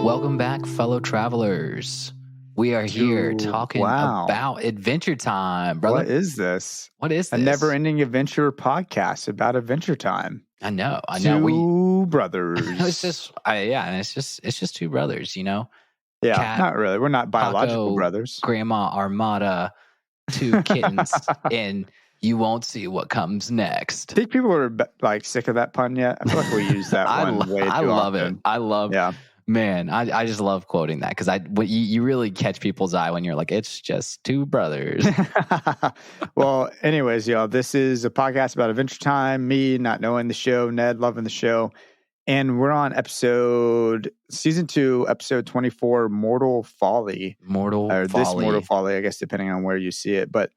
Welcome back, fellow travelers. We are here talking about Adventure Time, brother. What is this? What is this? A never-ending adventure podcast about Adventure Time. I know. Two brothers. It's just two brothers, you know? Yeah, Cat, not really. We're not biological Paco, brothers. Grandma Armada, two kittens, and you won't see what comes next. Think people are like sick of that pun yet? I feel like we use that one way too I love often. it. I love it. Man, I just love quoting that because you really catch people's eye when you're like, it's just two brothers. Well, anyways, y'all, this is a podcast about Adventure Time. Me not knowing the show, Ned loving the show. And we're on season 2, episode 24, Mortal Folly. This Mortal Folly, I guess, depending on where you see it. But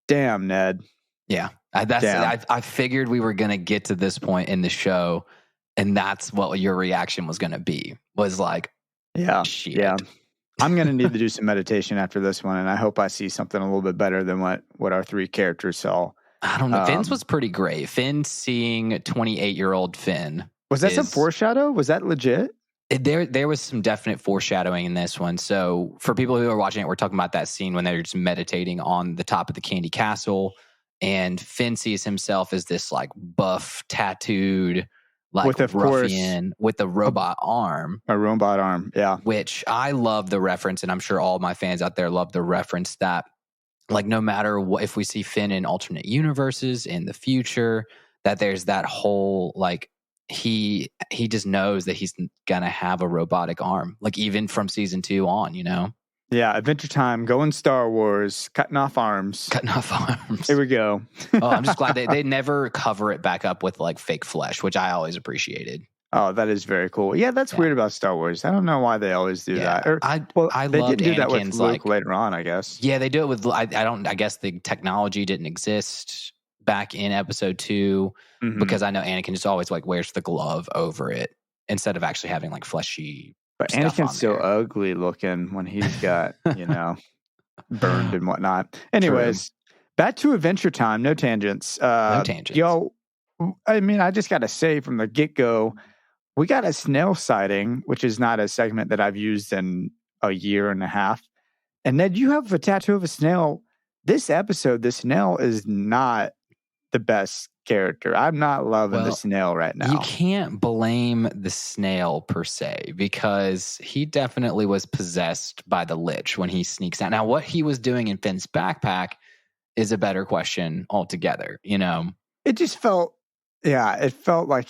damn, Ned. Yeah, I figured we were going to get to this point in the show. And that's what your reaction was going to be, was like, shit. Yeah. I'm going to need to do some meditation after this one, and I hope I see something a little bit better than what our three characters saw. I don't know. Finn's was pretty great. Finn seeing 28-year-old Finn. Was that some foreshadow? Was that legit? There was some definite foreshadowing in this one. So for people who are watching it, we're talking about that scene when they're just meditating on the top of the Candy Castle, and Finn sees himself as this like buff, tattooed, like ruffian with a robot arm. A robot arm, yeah. Which I love the reference, and I'm sure all my fans out there love the reference that, like, no matter what, if we see Finn in alternate universes in the future, that there's that whole, like, he just knows that he's gonna have a robotic arm, like, even from season 2 on, you know? Yeah, Adventure Time, going Star Wars, cutting off arms. Here we go. Oh, I'm just glad they never cover it back up with like fake flesh, which I always appreciated. Oh, that is very cool. Yeah, that's weird about Star Wars. I don't know why they always do that. They did do that with Luke later on, I guess. Yeah, they do it with. I guess the technology didn't exist back in episode 2 because I know Anakin just always like wears the glove over it instead of actually having like fleshy. But Anakin's so ugly looking when he's got, burned and whatnot. Anyways, back to Adventure Time. No tangents. No tangents. Yo, I mean, I just got to say from the get-go, we got a snail sighting, which is not a segment that I've used in a year and a half. And Ned, you have a tattoo of a snail. This episode, the snail is not the best character. I'm not loving the snail right now. You can't blame the snail per se, because he definitely was possessed by the Lich when he sneaks out. Now, what he was doing in Finn's backpack is a better question altogether, you know? It just felt, it felt like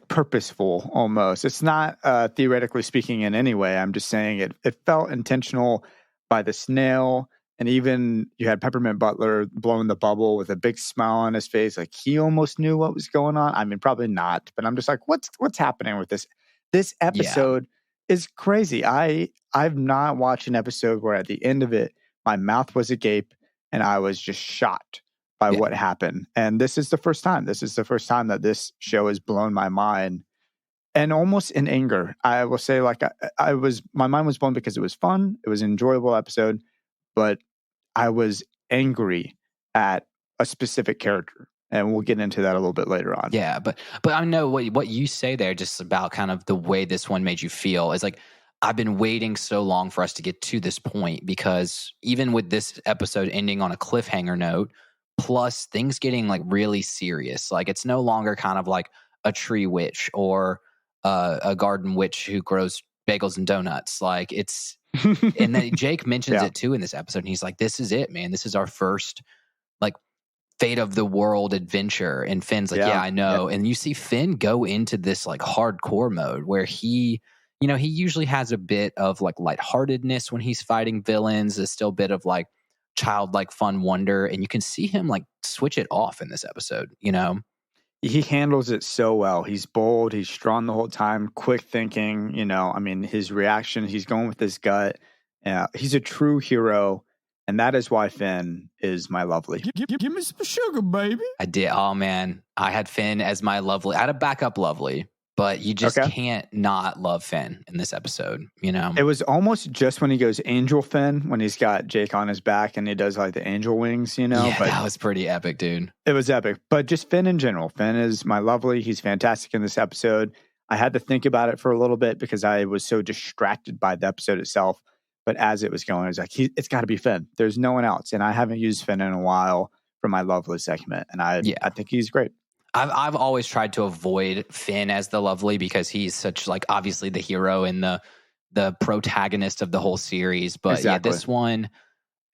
purposeful almost. It's not theoretically speaking in any way. I'm just saying it felt intentional by the snail. And even you had Peppermint Butler blowing the bubble with a big smile on his face. Like he almost knew what was going on. I mean, probably not, but I'm just like, what's happening with this? This episode is crazy. I've not watched an episode where at the end of it, my mouth was agape and I was just shocked by what happened. And this is the first time. This is the first time that this show has blown my mind, and almost in anger. I will say, like, my mind was blown because it was fun. It was an enjoyable episode, but I was angry at a specific character, and we'll get into that a little bit later on. Yeah, but I know what you say there, just about kind of the way this one made you feel, is like, I've been waiting so long for us to get to this point, because even with this episode ending on a cliffhanger note, plus things getting like really serious, like it's no longer kind of like a tree witch or a garden witch who grows bagels and donuts. Like it's, and then Jake mentions it too in this episode. And he's like, this is it, man. This is our first like fate of the world adventure. And Finn's like, yeah, I know. Yeah. And you see Finn go into this like hardcore mode where he usually has a bit of like lightheartedness when he's fighting villains. There's still a bit of like childlike fun wonder. And you can see him like switch it off in this episode, you know? He handles it so well. He's bold. He's strong the whole time. Quick thinking. I mean, his reaction. He's going with his gut. He's a true hero, and that is why Finn is my lovely. Give me some sugar, baby. I did. Oh man, I had Finn as my lovely. I had a backup lovely, but you just Okay. can't not love Finn in this episode, you know? It was almost just when he goes Angel Finn, when he's got Jake on his back and he does like the angel wings, Yeah, but that was pretty epic, dude. it was epic. But just Finn in general. Finn is my lovely. He's fantastic in this episode. I had to think about it for a little bit because I was so distracted by the episode itself. But as it was going, I was like, it's got to be Finn. There's no one else. And I haven't used Finn in a while for my lovely segment. And I think he's great. I've always tried to avoid Finn as the lovely because he's such like obviously the hero and the protagonist of the whole series. But Exactly. yeah, this one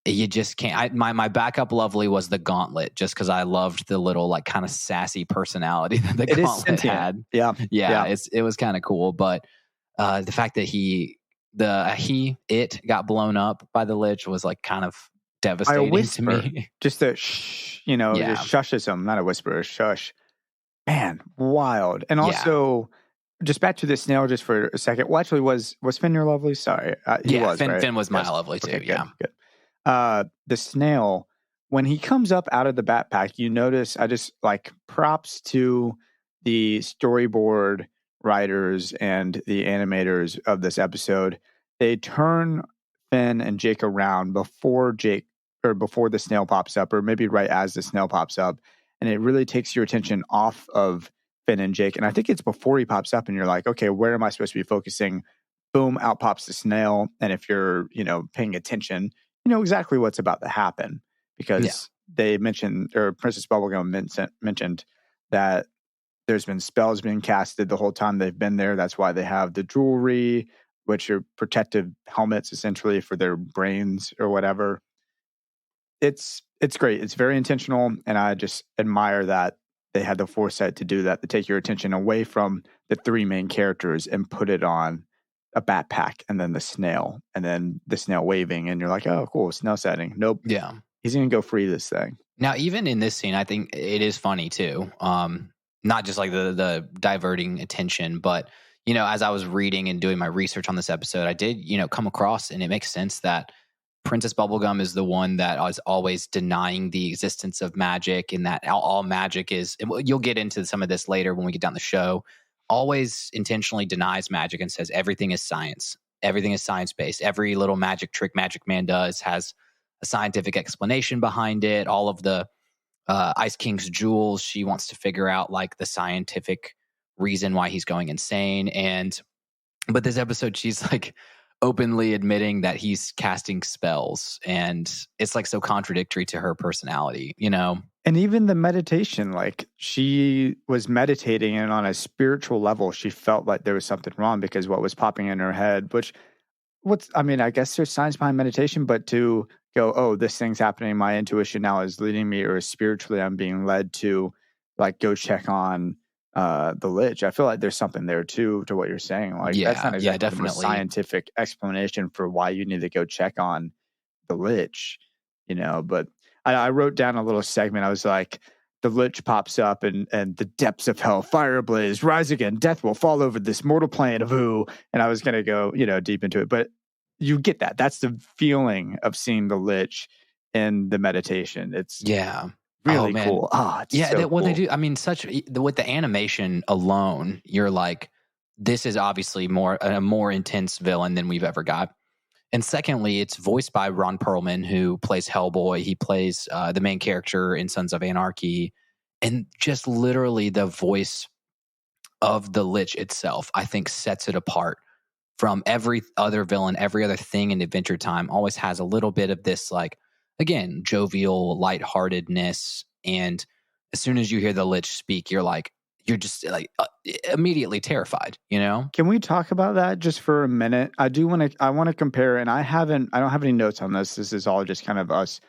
you just can't. My backup lovely was the Gauntlet, just because I loved the little like kind of sassy personality that the Gauntlet had. Yeah. It was kind of cool. But the fact that it got blown up by the Lich was like kind of devastating to me. Just a shh, just shushes him, not a whisper, a shush. Man, wild. And also, just back to the snail just for a second. Well, actually, was Finn your lovely? Sorry. He was, right? Finn was my lovely too. Okay, yeah. Good. The snail, when he comes up out of the backpack, you notice, I just like props to the storyboard writers and the animators of this episode. They turn Finn and Jake around before the snail pops up, or maybe right as the snail pops up. And it really takes your attention off of Finn and Jake. And I think it's before he pops up and you're like, okay, where am I supposed to be focusing? Boom, out pops the snail. And if you're, paying attention, you know exactly what's about to happen because they mentioned, or Princess Bubblegum mentioned that there's been spells being casted the whole time they've been there. That's why they have the jewelry, which are protective helmets essentially for their brains or whatever. It's great. It's very intentional, and I just admire that they had the foresight to do that, to take your attention away from the three main characters and put it on a backpack and then the snail and then the snail waving, and you're like, oh, cool, snail setting. Nope. Yeah. He's going to go free this thing. Now, even in this scene, I think it is funny too. Not just like the diverting attention, but as I was reading and doing my research on this episode, I did, come across, and it makes sense that Princess Bubblegum is the one that is always denying the existence of magic, and that all magic is, you'll get into some of this later when we get down the show, always intentionally denies magic and says everything is science. Everything is science-based. Every little magic trick Magic Man does has a scientific explanation behind it. All of the Ice King's jewels, she wants to figure out like the scientific reason why he's going insane. But this episode, she's like openly admitting that he's casting spells, and it's like so contradictory to her personality, And even the meditation, like she was meditating, and on a spiritual level, she felt like there was something wrong because what was popping in her head, I guess there's science behind meditation, but to go, oh, this thing's happening, my intuition now is leading me, or spiritually I'm being led to like go check on the Lich. I feel like there's something there too to what you're saying. Like that's not exactly the most scientific explanation for why you need to go check on the Lich, but I wrote down a little segment. I was like, the Lich pops up and the depths of hell, fire ablaze, rise again, death will fall over this mortal plane of ooh. And I was going to go, deep into it, but you get that. That's the feeling of seeing the Lich in the meditation. It's really cool. What they do. I mean, with the animation alone, you're like, this is obviously a more intense villain than we've ever got. And secondly, it's voiced by Ron Perlman, who plays Hellboy. He plays the main character in Sons of Anarchy. And just literally the voice of the Lich itself, I think, sets it apart from every other villain. Every other thing in Adventure Time always has a little bit of this, like, again, jovial lightheartedness. And as soon as you hear the Lich speak, you're just like immediately terrified, Can we talk about that just for a minute? I want to compare, and I don't have any notes on this. This is all just kind of us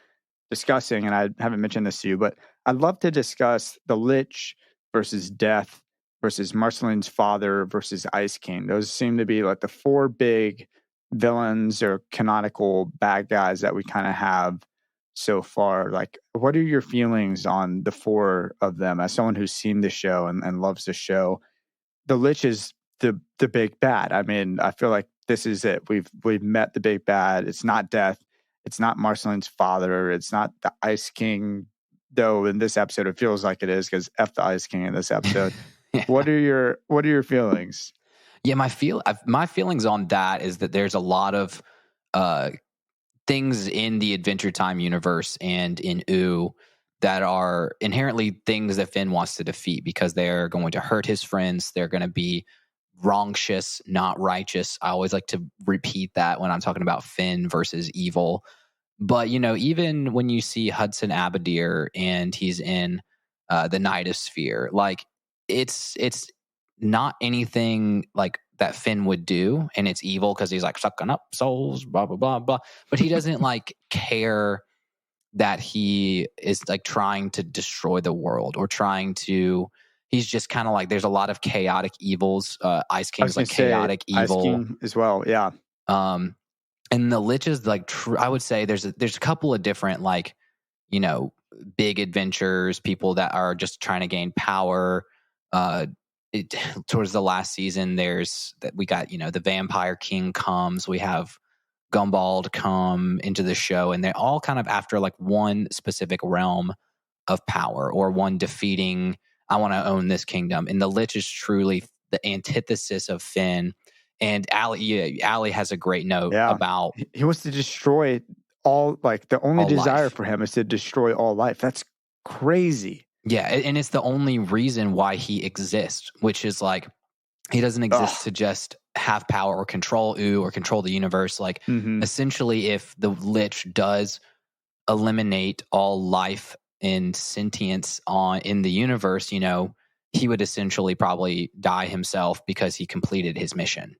discussing, and I haven't mentioned this to you, but I'd love to discuss the Lich versus Death versus Marceline's father versus Ice King. Those seem to be like the four big villains or canonical bad guys that we kind of have so far. Like, what are your feelings on the four of them as someone who's seen the show and loves the show? The Lich is the big bad. I mean, I feel like this is it. We've met the big bad. It's not Death. It's not Marceline's father. It's not the Ice King, though in this episode it feels like it is, because F the Ice King in this episode. What are your feelings? Yeah, my feelings on that is that there's a lot of uh, things in the Adventure Time universe and in Ooh that are inherently things that Finn wants to defeat because they're going to hurt his friends. They're going to be wrongtious, not righteous. I always like to repeat that when I'm talking about Finn versus evil. But even when you see Hudson Abadir and he's in the Nightosphere, like it's not anything like that Finn would do, and it's evil because he's like sucking up souls, blah blah blah blah. But he doesn't like care that he is like trying to destroy the world or trying to. He's just kind of like there's a lot of chaotic evils. Ice I King was is going like to say chaotic Ice evil. King as well. Yeah. Um, and the Lich is like I would say there's a couple of different like you know big adventures, people that are just trying to gain power. Uh, Towards the last season, there's that we got the Vampire King comes. We have Gumball come into the show, and they're all kind of after like one specific realm of power or one defeating. I want to own this kingdom, and the Lich is truly the antithesis of Finn. And Ali has a great note Yeah. about He wants to destroy all, like, the only all desire life. for him is to destroy all life. That's crazy. Yeah, and it's the only reason why he exists, which is like he doesn't exist Ugh. to just have power or control Ooh or control the universe. Like Mm-hmm. essentially, if the Lich does eliminate all life and sentience in the universe, he would essentially probably die himself because he completed his mission.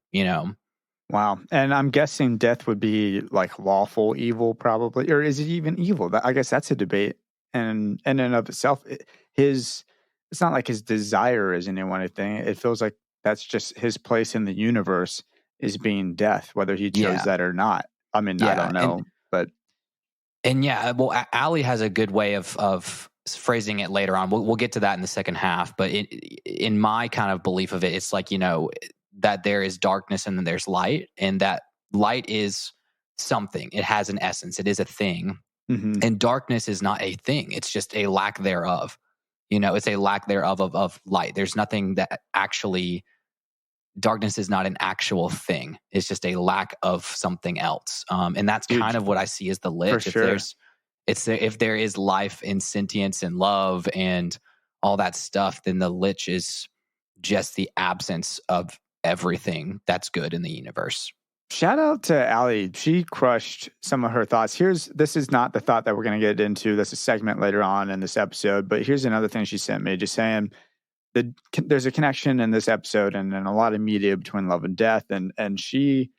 Wow. And I'm guessing death would be like lawful evil, probably, or is it even evil? I guess that's a debate, and in and of itself, it's not like his desire is anything. It feels like that's just his place in the universe is being death, whether he chose Yeah, that or not. I mean, I yeah, don't and know, but and yeah. Well, Ali has a good way of phrasing it later on. We'll get to that in the second half. But in my kind of belief of it, it's like that there is darkness and then there's light, and that light is something. It has an essence. It is a thing. mhm. And darkness is not a thing. It's just a lack thereof. It's a lack thereof of light. There's nothing that actually darkness is not an actual thing. It's just a lack of something else. And that's kind Huge of what I see as the for Lich. sure. If there is life and sentience and love and all that stuff, then the Lich is just the absence of everything that's good in the universe. Shout out to Allie. She crushed some of her thoughts. This is not the thought that we're going to get into. That's a segment later on in this episode. But here's another thing she sent me, just saying there's a connection in this episode and in a lot of media between love and death. And she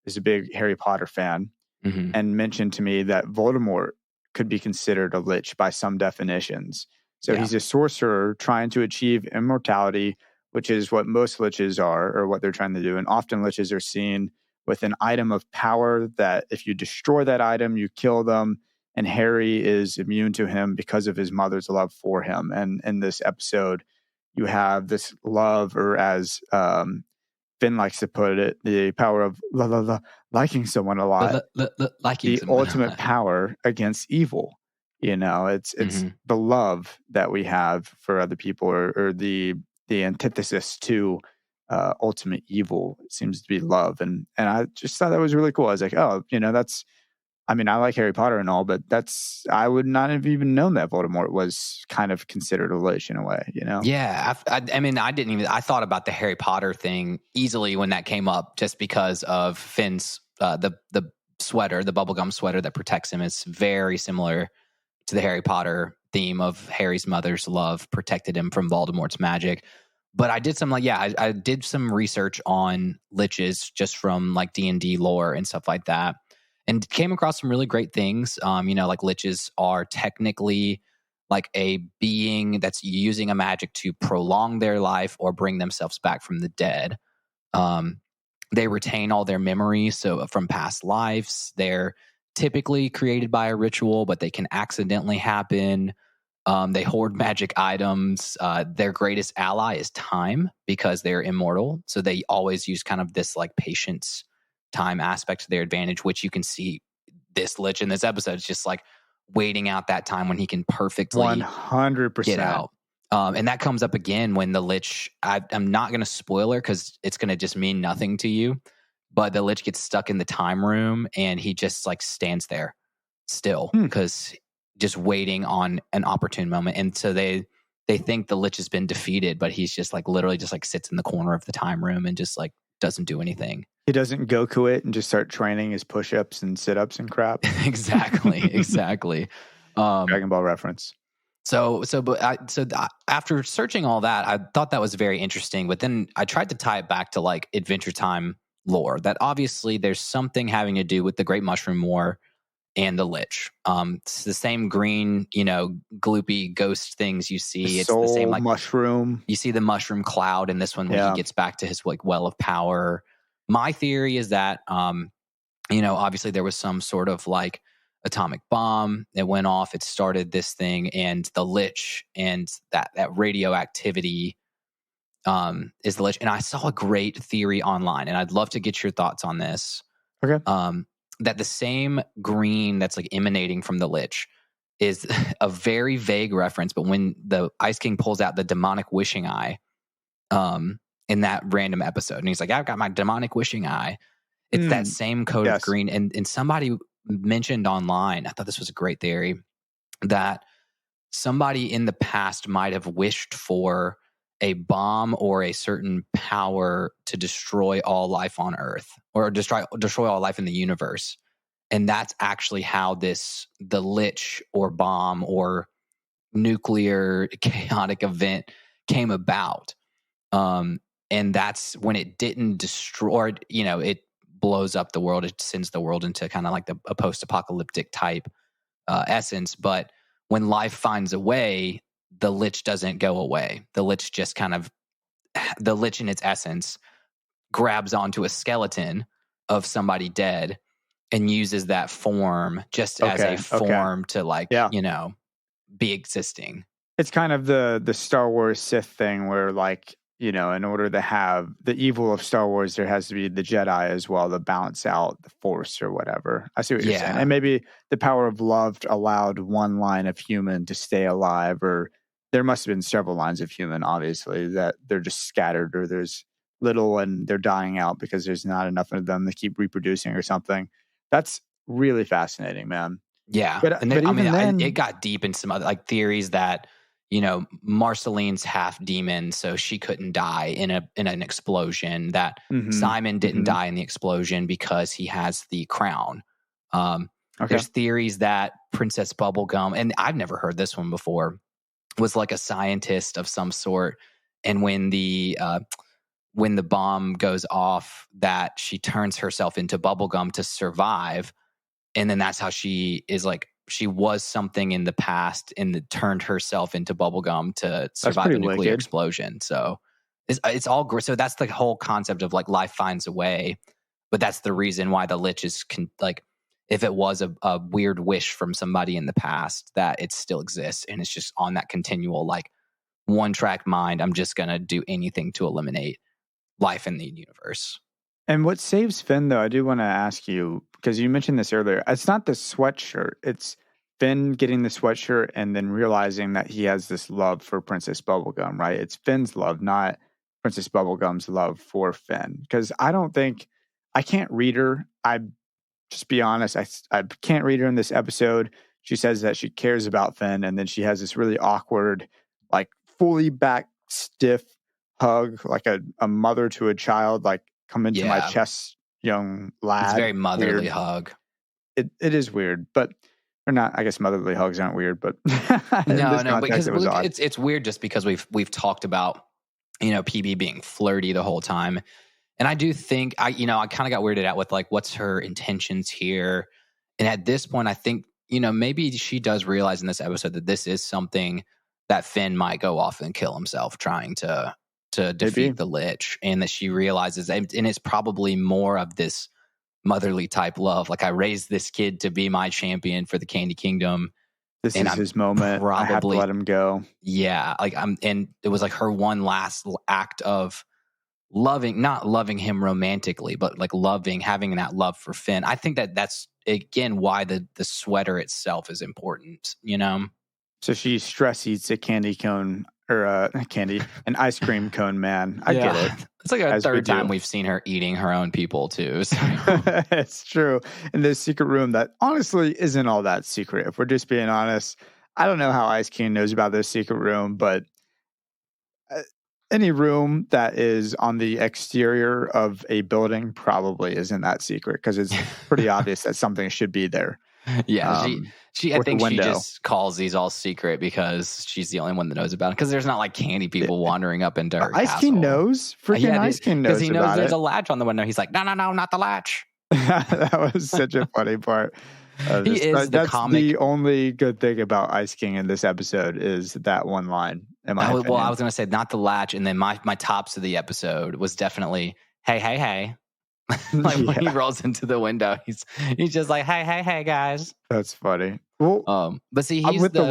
is a big Harry Potter fan Mm-hmm. and mentioned to me that Voldemort could be considered a lich by some definitions. So Yeah. he's a sorcerer trying to achieve immortality, which is what most liches are, or what they're trying to do. And often liches are seen with an item of power that if you destroy that item, you kill them. And Harry is immune to him because of his mother's love for him. And in this episode, you have this love, or as Finn likes to put it, the power of liking someone a lot, Liking the someone. ultimate power against evil. It's Mm-hmm. the love that we have for other people, or the antithesis to ultimate evil. It seems to be love, and I just thought that was really cool. I was like, oh, that's. I mean, I like Harry Potter and all, but I would not have even known that Voldemort was kind of considered a lich in a way. Yeah, I mean, I didn't even. I thought about the Harry Potter thing easily when that came up, just because of Finn's the sweater, the bubblegum sweater that protects him, is very similar to the Harry Potter theme of Harry's mother's love protected him from Voldemort's magic. But I did I did some research on liches just from like D&D lore and stuff like that, and came across some really great things. Like liches are technically like a being that's using a magic to prolong their life or bring themselves back from the dead. Um, they retain all their memories, so from past lives. They're typically created by a ritual, but they can accidentally happen. They hoard magic items. Their greatest ally is time because they're immortal. So they always use kind of this like patience, time aspect to their advantage, which you can see this Lich in this episode. It's just like waiting out that time when he can perfectly get 100%. out. And that comes up again when the Lich, I'm not going to spoil her because it's going to just mean nothing to you. But the Lich gets stuck in the time room and he just like stands there still Hmm. because just waiting on an opportune moment. And so they think the Lich has been defeated, but he's just like literally just like sits in the corner of the time room and just like doesn't do anything. He doesn't Goku it and just start training his push-ups and sit-ups and crap. Exactly. Dragon Ball reference. After searching all that, I thought that was very interesting. But then I tried to tie it back to like Adventure Time lore. That obviously there's something having to do with the Great Mushroom War and the Lich. It's the same green, gloopy ghost things you see. The It's the same like mushroom. you see the mushroom cloud in this one when he gets back to his like well of power. My theory is that obviously there was some sort of like atomic bomb that went off. It started this thing, and the Lich and that radioactivity is the Lich. And I saw a great theory online, and I'd love to get your thoughts on this. Okay. That the same green that's like emanating from the Lich is a very vague reference, but when the Ice King pulls out the demonic wishing eye in that random episode, and he's like, I've got my demonic wishing eye. It's that same code of green. And somebody mentioned online, I thought this was a great theory, that somebody in the past might have wished for a bomb or a certain power to destroy all life on Earth or destroy all life in the universe. And that's actually how the Lich or bomb or nuclear chaotic event came about. And that's when it didn't destroy, it blows up the world. It sends the world into kind of like a post-apocalyptic type essence. But when life finds a way, the Lich doesn't go away. The Lich just the Lich in its essence grabs onto a skeleton of somebody dead and uses that form just as a form to like, be existing. It's kind of the Star Wars Sith thing where like, in order to have the evil of Star Wars, there has to be the Jedi as well to balance out the Force or whatever. I see what you're saying. And maybe the power of love allowed one line of human to stay alive, or there must have been several lines of human, obviously, that they're just scattered or there's little and they're dying out because there's not enough of them to keep reproducing or something. That's really fascinating, man. Yeah. But it got deep in some other like theories that, Marceline's half demon, so she couldn't die in an explosion. That Simon didn't die in the explosion because he has the crown. There's theories that Princess Bubblegum, and I've never heard this one before, was like a scientist of some sort. And when the bomb goes off, that she turns herself into Bubblegum to survive. And then that's how she is like, she was something in the past and turned herself into bubblegum to survive a nuclear explosion. So it's all great. So that's the whole concept of like life finds a way. But that's the reason why the Lich is like, if it was a weird wish from somebody in the past, that it still exists. And it's just on that continual, like one track mind. I'm just going to do anything to eliminate life in the universe. And what saves Finn, though, I do want to ask you, because you mentioned this earlier, it's not the sweatshirt. It's Finn getting the sweatshirt and then realizing that he has this love for Princess Bubblegum, right? It's Finn's love, not Princess Bubblegum's love for Finn. Because I can't read her. I just be honest, I can't read her in this episode. She says that she cares about Finn, and then she has this really awkward, like fully back stiff hug, like a mother to a child, like, come into my chest, young lad. It's a very motherly hug. It is weird, but or not. I guess motherly hugs aren't weird, but no, because it's weird just because we've talked about PB being flirty the whole time, and I do think I kind of got weirded out with like what's her intentions here, and at this point I think maybe she does realize in this episode that this is something that Finn might go off and kill himself trying to defeat the Lich, and that she realizes, and it's probably more of this motherly type love. Like, I raised this kid to be my champion for the Candy Kingdom. This is his moment. I have to let him go. Yeah. And it was like her one last act of not loving him romantically, but like having that love for Finn. I think that's again why the sweater itself is important, So she stress eats a candy cone an ice cream cone man. I get it. It's like a third time we've seen her eating her own people too. So. It's true. In this secret room that honestly isn't all that secret. If we're just being honest, I don't know how Ice King knows about this secret room, but any room that is on the exterior of a building probably isn't that secret because it's pretty obvious that something should be there. Yeah, she I think she just calls these all secret because she's the only one that knows about it. Because there's not like candy people wandering up into her Ice King knows. Freaking Ice King knows. Because he knows there's a latch on the window. He's like, no, not the latch. That was such a funny part. That's the only good thing about Ice King in this episode is that one line. Well, I was going to say not the latch, and then my tops of the episode was definitely hey. When he rolls into the window, he's just like hey guys. That's funny. Well, but see, he's with the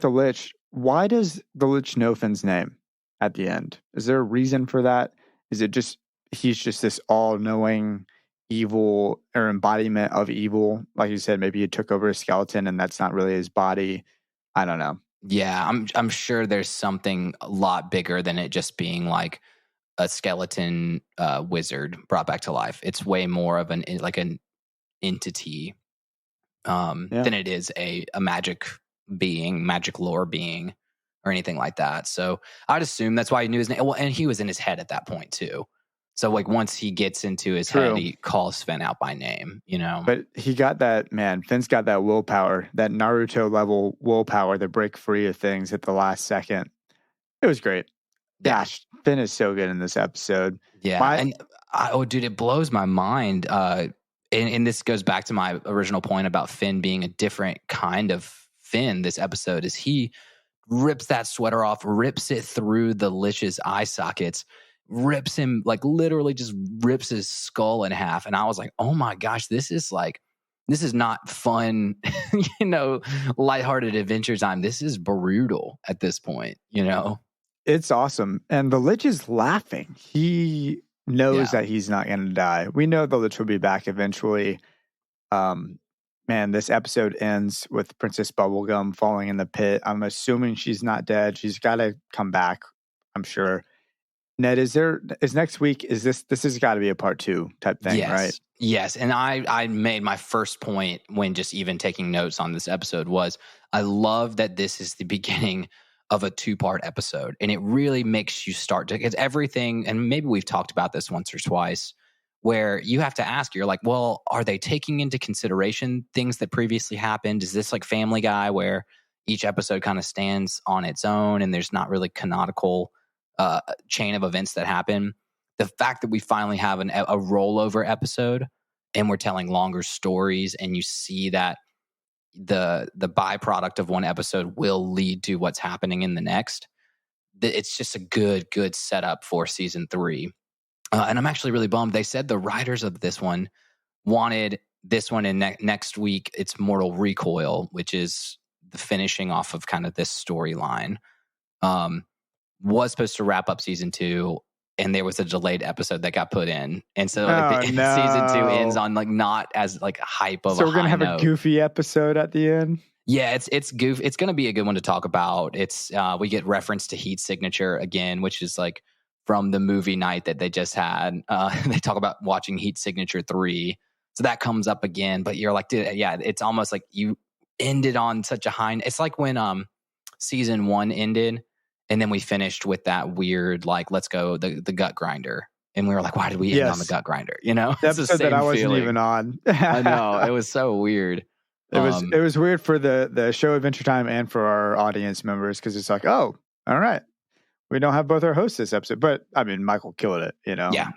Lich. Why does the Lich know Finn's name at the end? Is there a reason for that? Is it just he's just this all-knowing evil or embodiment of evil? Like you said, maybe he took over a skeleton, and that's not really his body. I don't know. Yeah, I'm sure there's something a lot bigger than it just being like a skeleton wizard brought back to life. It's way more of an entity than it is a magic being, magic lore being, or anything like that. So I'd assume that's why he knew his name. Well, and he was in his head at that point too. So like once he gets into his head, he calls Finn out by name, you know. But he got that, man. Finn's got that willpower, that Naruto level willpower to break free of things at the last second. It was great. Gosh, Finn is so good in this episode. Yeah, dude, it blows my mind. And this goes back to my original point about Finn being a different kind of Finn. This episode is he rips that sweater off, rips it through the Lich's eye sockets, rips him, like literally just rips his skull in half. And I was like, oh my gosh, this is not fun, lighthearted adventure time. This is brutal at this point, It's awesome. And the Lich is laughing. He knows that he's not going to die. We know the Lich will be back eventually. Man, this episode ends with Princess Bubblegum falling in the pit. I'm assuming she's not dead. She's got to come back, I'm sure. Ned, is next week, this has got to be a part 2 type thing, right? Yes. And I made my first point when just even taking notes on this episode was I love that this is the beginning of a 2-part episode. And it really makes you start to, because everything, and maybe we've talked about this once or twice, where you have to ask, you're like, well, are they taking into consideration things that previously happened? Is this like Family Guy where each episode kind of stands on its own and there's not really canonical chain of events that happen? The fact that we finally have a rollover episode and we're telling longer stories, and you see that the byproduct of one episode will lead to what's happening in the next. It's just a good setup for season 3. And I'm actually really bummed. They said the writers of this one wanted this one in next week. It's Mortal Recoil, which is the finishing off of kind of this storyline. Was supposed to wrap up season 2, and there was a delayed episode that got put in, and so season 2 ends on like not as like hype of. So we're gonna have a goofy episode at the end. Yeah, it's goof. It's gonna be a good one to talk about. It's we get reference to Heat Signature again, which is like from the movie night that they just had. They talk about watching Heat Signature 3, so that comes up again. But you're like, dude, yeah, it's almost like you ended on such a high. It's like when season 1 ended. And then we finished with that weird, like, let's go, the gut grinder. And we were like, why did we end on the gut grinder? The episode that I wasn't even on. I know. It was so weird. It was weird for the show Adventure Time and for our audience members, because it's like, oh, all right. We don't have both our hosts this episode. But, I mean, Michael killed it, Yeah,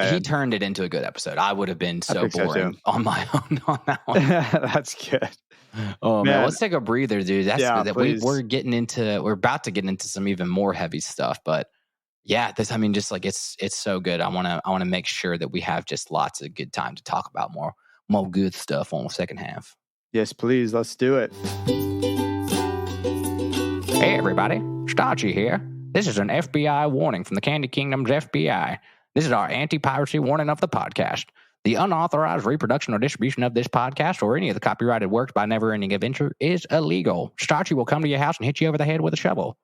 he turned it into a good episode. I would have been so boring on my own on that one. That's good. Oh man, let's take a breather, dude. We're about to get into some even more heavy stuff, but just like it's so good. I want to make sure that we have just lots of good time to talk about more good stuff on the second half. Yes, please. Let's do it. Hey everybody, Starchy here. This is an FBI warning from the Candy Kingdom's FBI. This is our anti-piracy warning of the podcast. The unauthorized reproduction or distribution of this podcast or any of the copyrighted works by Never Ending Adventure is illegal. Starchy will come to your house and hit you over the head with a shovel.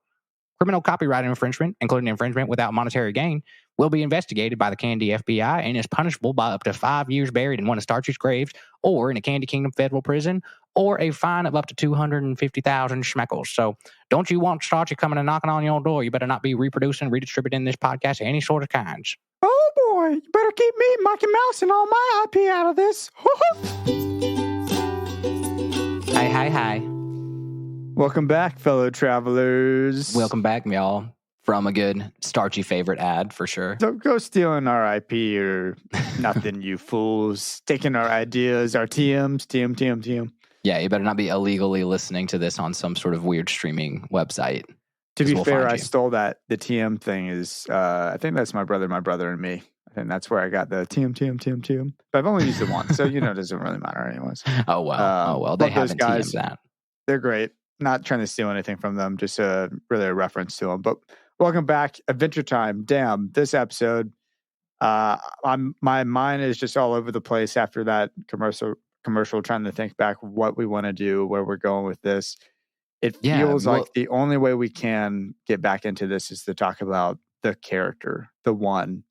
Criminal copyright infringement, including infringement without monetary gain, will be investigated by the Candy FBI and is punishable by up to 5 years buried in one of Starchy's graves or in a Candy Kingdom federal prison or a fine of up to 250,000 schmeckles. So don't you want Starchy coming and knocking on your door? You better not be reproducing, redistributing this podcast of any sort of kinds. Oh boy, you better keep me, Mickey Mouse, and all my IP out of this. Hi. Welcome back, fellow travelers. Welcome back, y'all, from a good Starchy favorite ad, for sure. Don't go stealing our IP or nothing, you fools. Taking our ideas, our TM. Yeah, you better not be illegally listening to this on some sort of weird streaming website. To be fair, I stole that. The TM thing is, I think that's my brother, and me. I think that's where I got the TM. But I've only used it once, so it doesn't really matter anyways. Oh, well. They haven't TM'd that. They're great. Not trying to steal anything from them, just really a reference to them. But welcome back, Adventure Time. Damn, this episode, my mind is just all over the place after that commercial, trying to think back what we want to do, where we're going with this. It feels like the only way we can get back into this is to talk about the character, the one,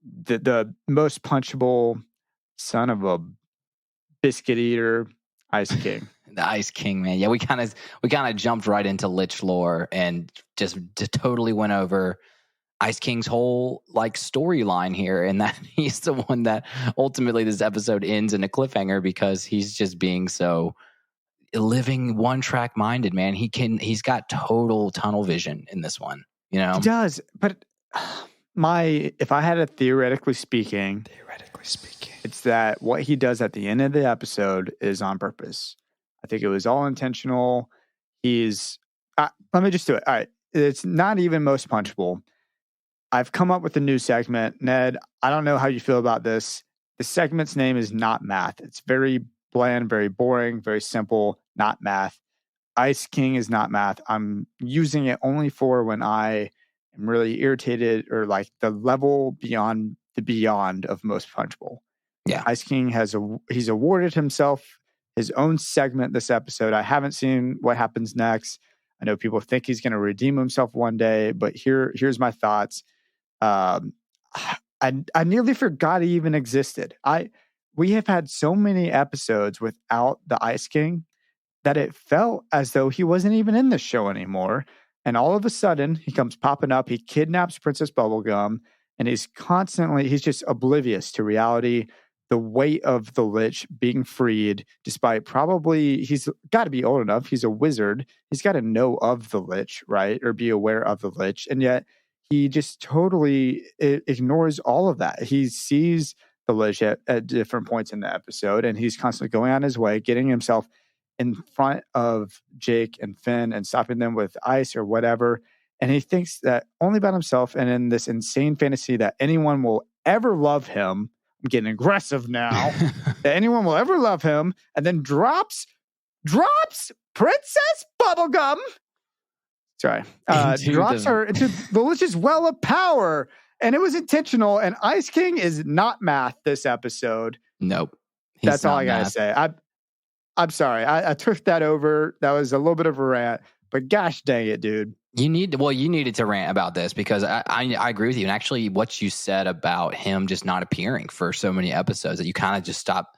the most punchable son of a biscuit eater, Ice King. The Ice King, man. Yeah, we kind of jumped right into Lich lore and just totally went over Ice King's whole storyline here, and that he's the one that ultimately this episode ends in a cliffhanger because he's just being so living one track minded, man. He's got total tunnel vision in this one. He does, but if I had to theoretically speaking, it's that what he does at the end of the episode is on purpose. I think it was all intentional. Let me just do it. All right. It's not even most punchable. I've come up with a new segment. Ned, I don't know how you feel about this. The segment's name is Not Math. It's very bland, very boring, very simple, not math. Ice King is not math. I'm using it only for when I am really irritated or the level beyond the beyond of most punchable. Yeah. Ice King he's awarded himself his own segment this episode. I haven't seen what happens next. I know people think he's going to redeem himself one day, but here's my thoughts. I nearly forgot he even existed. We have had so many episodes without the Ice King that it felt as though he wasn't even in the show anymore. And all of a sudden, he comes popping up. He kidnaps Princess Bubblegum, and he's just oblivious to reality, the weight of the Lich being freed, despite he's got to be old enough. He's a wizard. He's got to know of the Lich, right? Or be aware of the Lich. And yet he just totally ignores all of that. He sees the Lich at different points in the episode, and he's constantly going on his way, getting himself in front of Jake and Finn and stopping them with ice or whatever. And he thinks that only about himself and in this insane fantasy that anyone will ever love him. I'm getting aggressive now. That anyone will ever love him, and then drops Princess Bubblegum. Sorry. Drops her into the Lich's well of power. And it was intentional. And Ice King is not math this episode. Nope. That's all I got to say. I'm sorry. I took that over. That was a little bit of a rant. But gosh dang it, dude. You needed to rant about this because I agree with you. And actually what you said about him just not appearing for so many episodes that you kind of just stop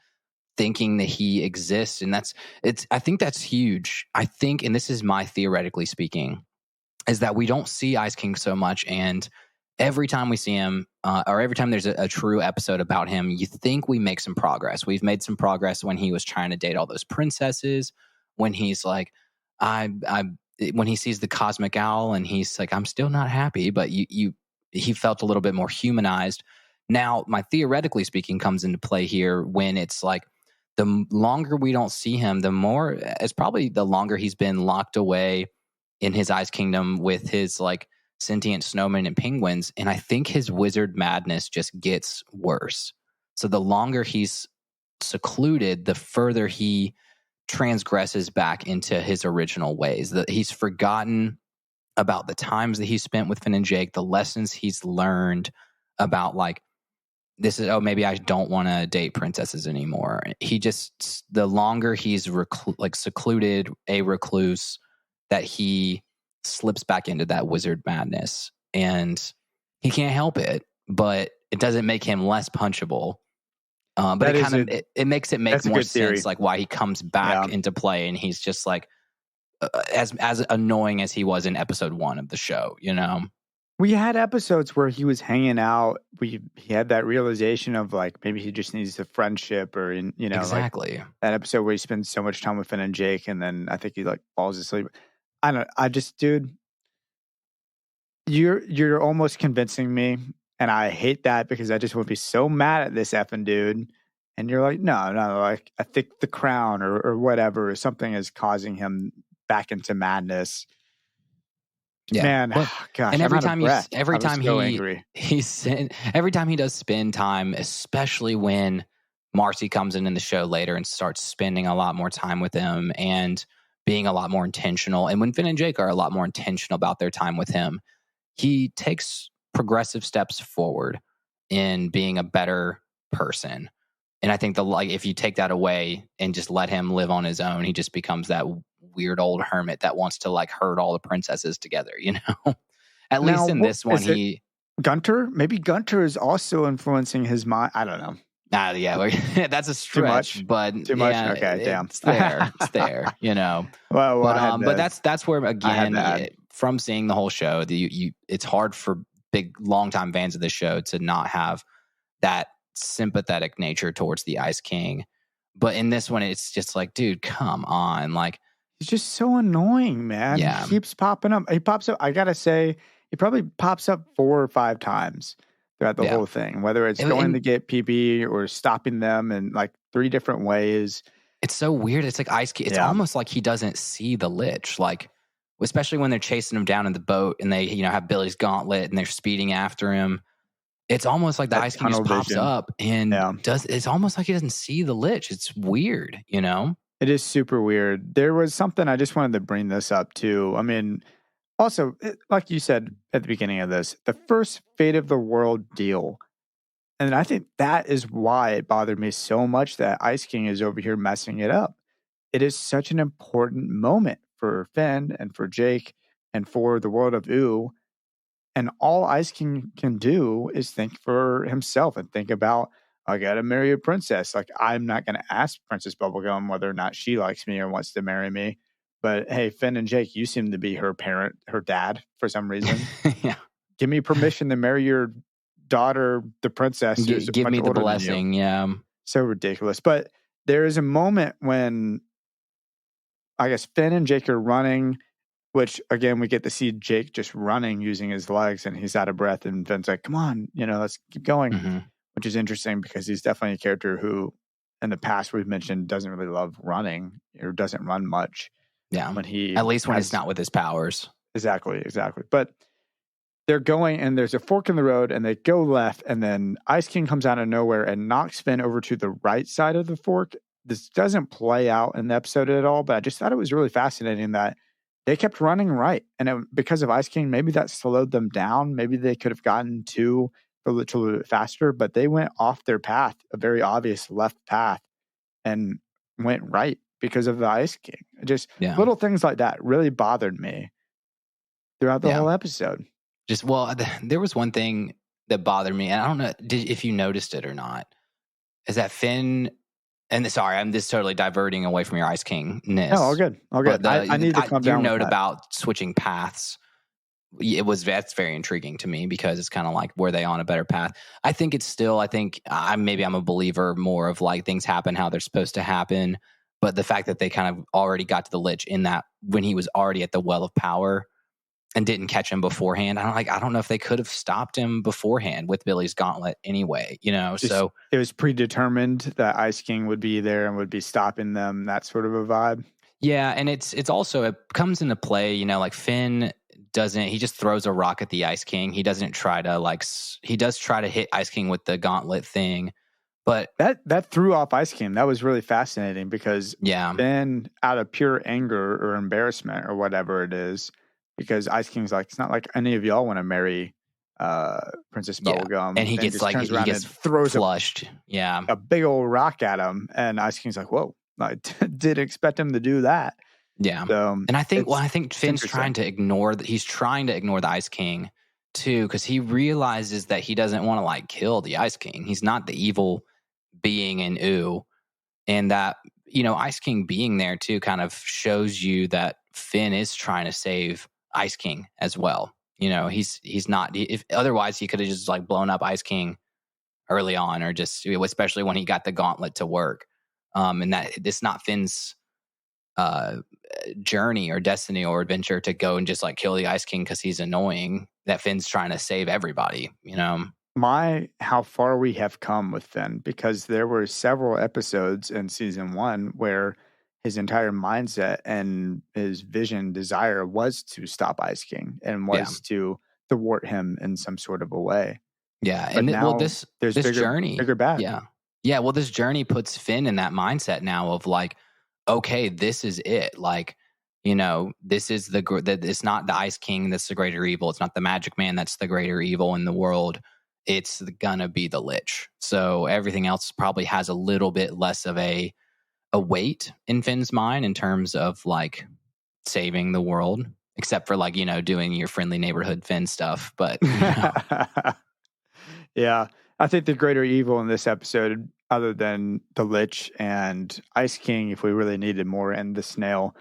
thinking that he exists. And I think that's huge. I think, and this is my theoretically speaking, is that we don't see Ice King so much. And every time we see him, or every time there's a true episode about him, you think we make some progress. We've made some progress when he was trying to date all those princesses, when he's like, when he sees the cosmic owl and he's like, I'm still not happy, but he felt a little bit more humanized. Now, my theoretically speaking comes into play here when it's like the longer we don't see him, the more it's probably the longer he's been locked away in his Ice Kingdom with his sentient snowmen and penguins. And I think his wizard madness just gets worse. So the longer he's secluded, the further he transgresses back into his original ways. He's forgotten about the times that he spent with Finn and Jake, the lessons he's learned about maybe I don't want to date princesses anymore. He just, the longer he's secluded, a recluse, that he slips back into that wizard madness, and he can't help it, but it doesn't make him less punchable. But That it is kind of it makes it make that's a more good theory. sense, like why he comes back Yeah. into play, and he's just like as annoying as he was in episode 1 of the show, you know? We had episodes where he was hanging out. He had that realization of like maybe he just needs a friendship, or like Exactly. that episode where he spends so much time with Finn and Jake, and then I think he like falls asleep. I don't. I just, dude, you're almost convincing me, and I hate that because I just would be so mad at this effing dude. And you're like, no, like I think the crown or whatever or something is causing him back into madness. Yeah. Man, Well, gosh, and I'm out of breath. I was so angry. every time he does spend time, especially when Marcy comes in the show later and starts spending a lot more time with him and being a lot more intentional, and when Finn and Jake are a lot more intentional about their time with him, he takes progressive steps forward in being a better person. And I think if you take that away and just let him live on his own, he just becomes that weird old hermit that wants to like herd all the princesses together, you know? At least Now, in this one, he Gunter? Maybe Gunter is also influencing his mind. I don't know. Yeah, that's a stretch, Too much? But Too much? Okay, damn. It's there. It's there, you know. Well, But that's where again, from seeing the whole show, it's hard for big longtime fans of the show to not have that sympathetic nature towards the Ice King. But in this one, it's just like, dude, come on. Like, he's just so annoying, man. Yeah. He keeps popping up. He pops up, I gotta say, he probably pops up 4 or 5 times throughout the whole thing, whether it's going to get PB or stopping them in like 3 different ways. It's so weird. It's like Ice King. It's almost like he doesn't see the Lich. Like, especially when they're chasing him down in the boat and they, have Billy's gauntlet and they're speeding after him. It's almost like the Ice King just pops up and it's almost like he doesn't see the Lich. It's weird, you know? It is super weird. There was something I just wanted to bring this up too. I mean, also, like you said at the beginning of this, the first Fate of the World deal. And I think that is why it bothered me so much that Ice King is over here messing it up. It is such an important moment for Finn and for Jake and for the world of Ooh. And all Ice King can do is think for himself and think about, I gotta marry a princess. Like, I'm not gonna ask Princess Bubblegum whether or not she likes me or wants to marry me. But hey, Finn and Jake, you seem to be her parent, her dad, for some reason. Yeah. Give me permission to marry your daughter, the princess. Give me the blessing. Yeah. So ridiculous. But there is a moment when I guess Finn and Jake are running, which again, we get to see Jake just running using his legs and he's out of breath. And Finn's like, come on, let's keep going, which is interesting because he's definitely a character who in the past we've mentioned doesn't really love running or doesn't run much. Yeah. At least when it's not with his powers. Exactly. But they're going and there's a fork in the road and they go left and then Ice King comes out of nowhere and knocks Finn over to the right side of the fork. This doesn't play out in the episode at all, but I just thought it was really fascinating that they kept running right. And because of Ice King, maybe that slowed them down. Maybe they could have gotten to a little bit faster, but they went off their path, a very obvious left path, and went right because of the Ice King. Just little things like that really bothered me throughout the whole episode. There was one thing that bothered me, and I don't know if you noticed it or not, is that Finn, and sorry, I'm just totally diverting away from your Ice King-ness. No, all good. I need to come down your note with that. about switching paths, that's very intriguing to me because it's kind of like, were they on a better path? I think maybe I'm a believer more of like things happen how they're supposed to happen, but the fact that they kind of already got to the Lich in that when he was already at the Well of Power and didn't catch him beforehand. I don't know if they could have stopped him beforehand with Billy's gauntlet anyway, so it was predetermined that Ice King would be there and would be stopping them, that sort of a vibe. Yeah. And it's also, it comes into play, like Finn he just throws a rock at the Ice King. He doesn't try to he does try to hit Ice King with the gauntlet thing, but that threw off Ice King. That was really fascinating because Finn, out of pure anger or embarrassment or whatever it is, because Ice King's like, it's not like any of y'all want to marry Princess Bubblegum. And he gets throws flushed. A big old rock at him. And Ice King's like, whoa, I didn't expect him to do that. Yeah. So And I think it's Finn's interesting. trying to ignore he's trying to ignore the Ice King too, because he realizes that he doesn't want to like kill the Ice King. He's not the evil being in Ooh. And that, Ice King being there too kind of shows you that Finn is trying to save Ice King as well. He's not, if otherwise he could have just like blown up Ice King early on, or just, especially when he got the gauntlet to work. And that it's not Finn's uh, journey or destiny or adventure to go and just like kill the Ice King because he's annoying. That Finn's trying to save everybody. How far we have come with Finn, because there were several episodes in season 1 where his entire mindset and his vision desire was to stop Ice King and Yeah. was to thwart him in some sort of a way. Yeah. But And now there's this journey. bigger bad. Yeah. Yeah. Well, this journey puts Finn in that mindset now of like, okay, this is it. Like, this is that it's not the Ice King that's the greater evil. It's not the Magic Man that's the greater evil in the world. It's gonna be the Lich. So everything else probably has a little bit less of a weight in Finn's mind in terms of like saving the world, except for like, doing your friendly neighborhood Finn stuff. But Yeah. I think the greater evil in this episode, other than the Lich and Ice King, if we really needed more, and the snail,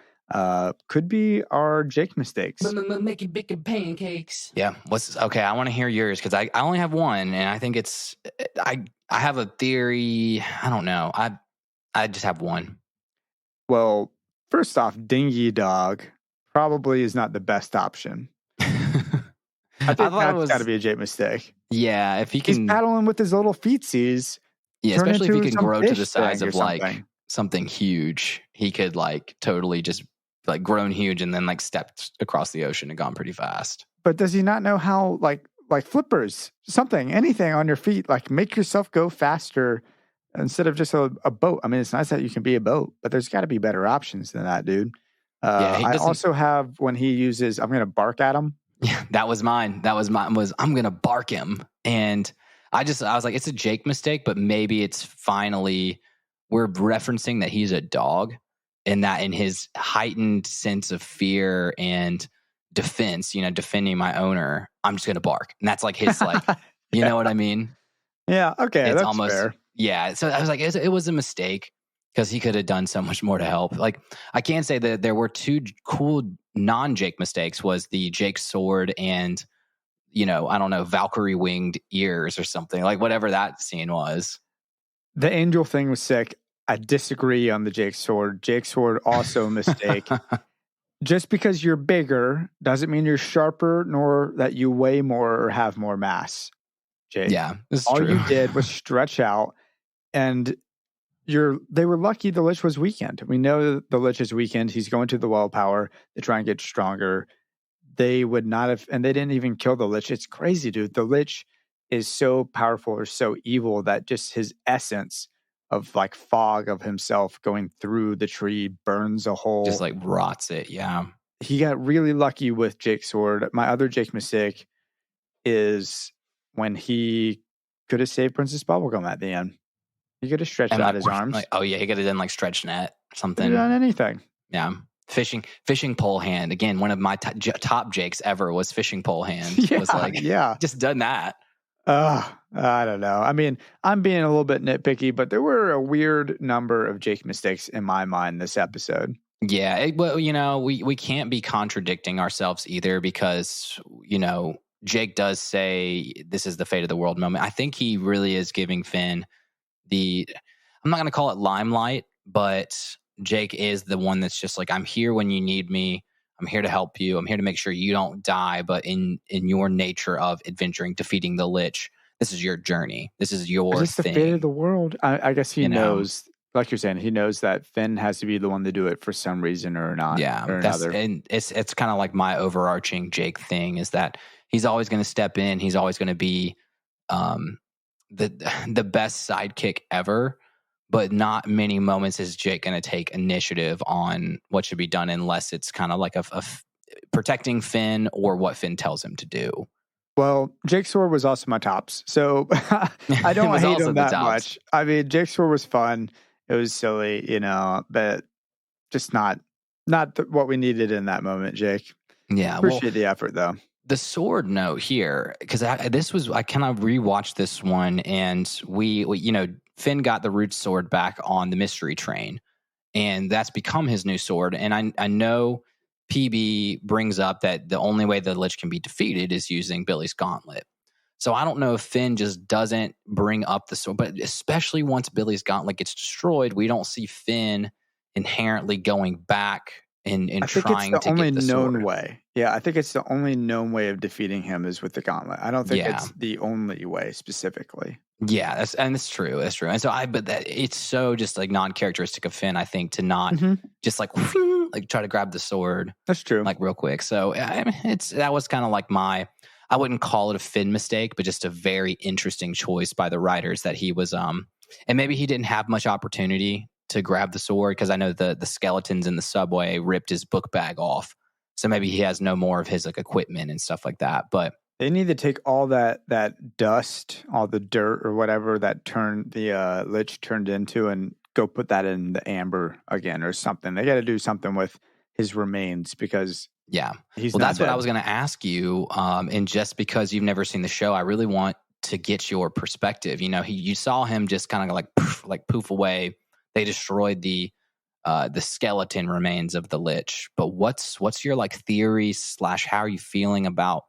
could be our Jake mistakes. Making bacon pancakes. Yeah. Okay? I want to hear yours because I only have one, and I think it's I have a theory. I don't know. I just have one. Well, first off, Dingy Dog probably is not the best option. I think that's got to be a Jake mistake. Yeah, if he can, he's paddling with his little feetsies. Yeah, especially if he can grow to the size of like something huge, he could like totally just like grown huge and then like stepped across the ocean and gone pretty fast. But does he not know how like flippers, anything on your feet, like make yourself go faster instead of just a boat? I mean, it's nice that you can be a boat, but there's got to be better options than that, dude. I also have when he uses, I'm going to bark at him. Yeah, that was mine. I'm going to bark him. And I was like, it's a Jake mistake, but maybe it's finally, we're referencing that he's a dog, and that in his heightened sense of fear and defense, defending my owner, I'm just going to bark. And that's like his, like, you know what I mean? Yeah. Okay. It's that's almost fair. Yeah. So I was like, it was a mistake because he could have done so much more to help. Like, I can say that there were two cool non-Jake mistakes, was the Jake sword and, I don't know, Valkyrie winged ears or something, like whatever that scene was. The angel thing was sick. I disagree on the Jake sword. Jake sword also a mistake. Just because you're bigger doesn't mean you're sharper, nor that you weigh more or have more mass, Jake. Yeah, all true. You did was stretch out, and they were lucky the Lich was weakened. We know the Lich is weakened. He's going to the well power to try and get stronger. They would not have, and they didn't even kill the Lich. It's crazy, dude. The Lich is so powerful or so evil that just his essence of like fog of himself going through the tree burns a hole. Just like rots it, yeah. He got really lucky with Jake's sword. My other Jake mistake is when he could have saved Princess Bubblegum at the end. He could have stretched out his arms. Like, oh yeah, he could have done like stretch net, something. Could have done anything. Yeah. Fishing pole hand. Again, one of my top Jakes ever was fishing pole hand. Yeah, was like, yeah. Just done that. I don't know. I mean, I'm being a little bit nitpicky, but there were a weird number of Jake mistakes in my mind this episode. Yeah. Well, we can't be contradicting ourselves either, because, Jake does say this is the fate of the world moment. I think he really is giving Finn I'm not going to call it limelight, but Jake is the one that's just like, I'm here when you need me. I'm here to help you. I'm here to make sure you don't die. But in your nature of adventuring, defeating the Lich, this is your journey. This is your thing. It's the fate of the world. I guess he knows, like you're saying, he knows that Finn has to be the one to do it for some reason or not. Yeah, or another. And it's kind of like my overarching Jake thing is that he's always going to step in. He's always going to be the best sidekick ever. But not many moments is Jake going to take initiative on what should be done, unless it's kind of like a protecting Finn or what Finn tells him to do. Well, Jake's sword was also my tops, so I don't hate him that much. I mean, Jake's sword was fun. It was silly, but just not Not what we needed in that moment, Jake. Yeah, well, Appreciate the effort, though. the sword note here, because I kind of rewatched this one, and we Finn got the root sword back on the mystery train, and that's become his new sword. And I know PB brings up that the only way the Lich can be defeated is using Billy's gauntlet. So I don't know if Finn just doesn't bring up the sword, but especially once Billy's gauntlet gets destroyed, we don't see Finn inherently going back and I think it's trying the to only get the known sword. way. Yeah, I think it's the only known way of defeating him is with the gauntlet. I don't think Yeah. it's the only way specifically. Yeah, that's true. That's true. And so but that it's so just like non-characteristic of Finn, I think, to not just like like try to grab the sword. That's true. Like real quick. So I mean, that was kind of like I wouldn't call it a Finn mistake, but just a very interesting choice by the writers that he was and maybe he didn't have much opportunity to grab the sword, because I know the skeletons in the subway ripped his book bag off. So maybe he has no more of his like equipment and stuff like that. But they need to take all that dust, all the dirt or whatever that the Lich turned into, and go put that in the amber again or something. They got to do something with his remains, because yeah, he's well, not that's dead. what I was going to ask you. And just because you've never seen the show, I really want to get your perspective. You saw him just kind of like poof away. They destroyed the skeleton remains of the Lich. But what's your like theory / how are you feeling about